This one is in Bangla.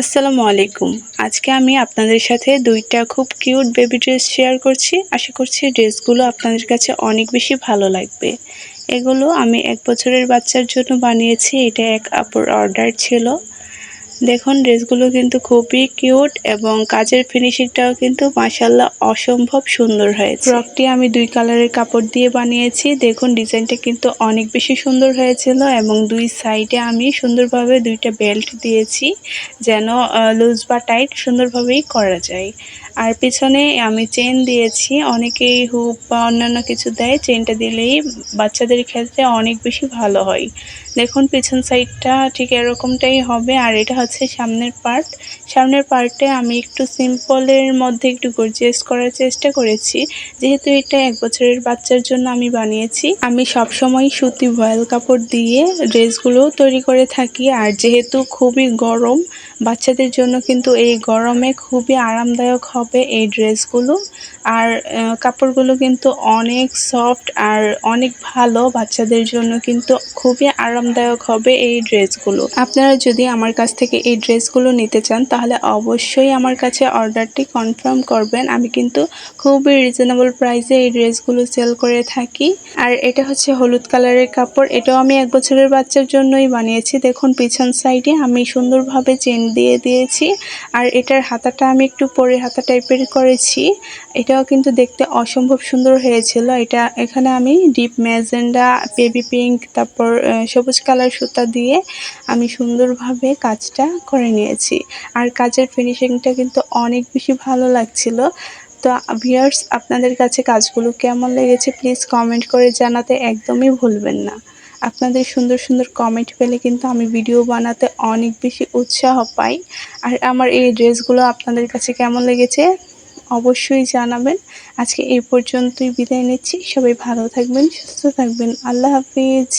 আসসালামু আলাইকুম। আজকে আমি আপনাদের সাথে ২ টা খুব কিউট বেবি ড্রেস শেয়ার করছি। আশা করছি ড্রেসগুলো আপনাদের কাছে অনেক বেশি ভালো লাগবে। এগুলো আমি ১ বছরের বাচ্চার জন্য বানিয়েছি। এটা এক আপুর অর্ডার ছিল। দেখুন ড্রেসগুলো কিন্তু খুবই কিউট এবং কাজের ফিনিশিংটাও কিন্তু মাশাআল্লাহ অসম্ভব সুন্দর হয়েছে। ফ্রকটি আমি ২ কালারের কাপড় দিয়ে বানিয়েছি। দেখুন ডিজাইনটা কিন্তু অনেক বেশি সুন্দর হয়েছিল এবং ২ সাইডে আমি সুন্দরভাবে ২ টা বেল্ট দিয়েছি যেন লুজ বা টাইট সুন্দরভাবেই করা যায়। আর পেছনে আমি চেন দিয়েছি। অনেকেই হুক বা অন্যান্য কিছু দেয়। চেনটা দিলেই বাচ্চাদের ক্ষেত্রে অনেক বেশি ভালো হয়। দেখুন পেছন সাইডটা ঠিক এরকমটাই হবে আর এটা হচ্ছে সামনের পার্ট। সামনের পার্টে আমি একটু সিম্পলের মধ্যে একটু গর্জিয়াস করার চেষ্টা করেছি। যেহেতু এটা ১ বছরের বাচ্চার জন্য আমি বানিয়েছি। আমি সবসময় সুতি ভয়েল কাপড় দিয়ে ড্রেসগুলো তৈরি করে থাকি আর যেহেতু খুবই গরম বাচ্চাদের জন্য কিন্তু এই গরমে খুবই আরামদায়ক হবে এই ড্রেসগুলো। আর কাপড়গুলো কিন্তু অনেক সফট আর অনেক ভালো। বাচ্চাদের জন্য কিন্তু খুবই আরামদায়ক হবে এই ড্রেসগুলো। আপনারা যদি আমার কাছ থেকে এই ড্রেসগুলো নিতে চান তাহলে অবশ্যই আমার কাছে অর্ডারটি কনফার্ম করবেন। আমি কিন্তু খুবই রিজনেবল প্রাইসে এই ড্রেসগুলো সেল করে থাকি। আর এটা হচ্ছে হলুদ কালারের কাপড়। এটাও আমি ১ বছরের বাচ্চার জন্যই বানিয়েছি। দেখুন পিছন সাইডে আমি সুন্দরভাবে চেন দিয়ে দিয়েছি। আর এটার হাতাটা আমি একটু পরে হাতা টাইপের করেছি। এটাও কিন্তু দেখতে অসম্ভব সুন্দর হয়েছিল। এখানে আমি ডিপ ম্যাজেন্ডা, বেবি পিঙ্ক তারপর সবুজ কালার সুতা দিয়ে আমি সুন্দরভাবে কাজটা করে নিয়েছি। আর কাজের ফিনিশিংটা কিন্তু অনেক বেশি ভালো লাগছিল। তো ভিউয়ার্স আপনাদের কাছে কাজগুলো কেমন লেগেছে প্লিজ কমেন্ট করে জানাতে একদমই ভুলবেন না। আপনাদের সুন্দর সুন্দর কমেন্ট পেলে কিন্তু আমি ভিডিও বানাতে অনেক বেশি উৎসাহ পাই। আর আমার এই ড্রেসগুলো আপনাদের কাছে কেমন লেগেছে অবশ্যই জানাবেন। আজকে এই পর্যন্তই বিদায় নিচ্ছি। সবাই ভালো থাকবেন, সুস্থ থাকবেন। আল্লাহ হাফিজ।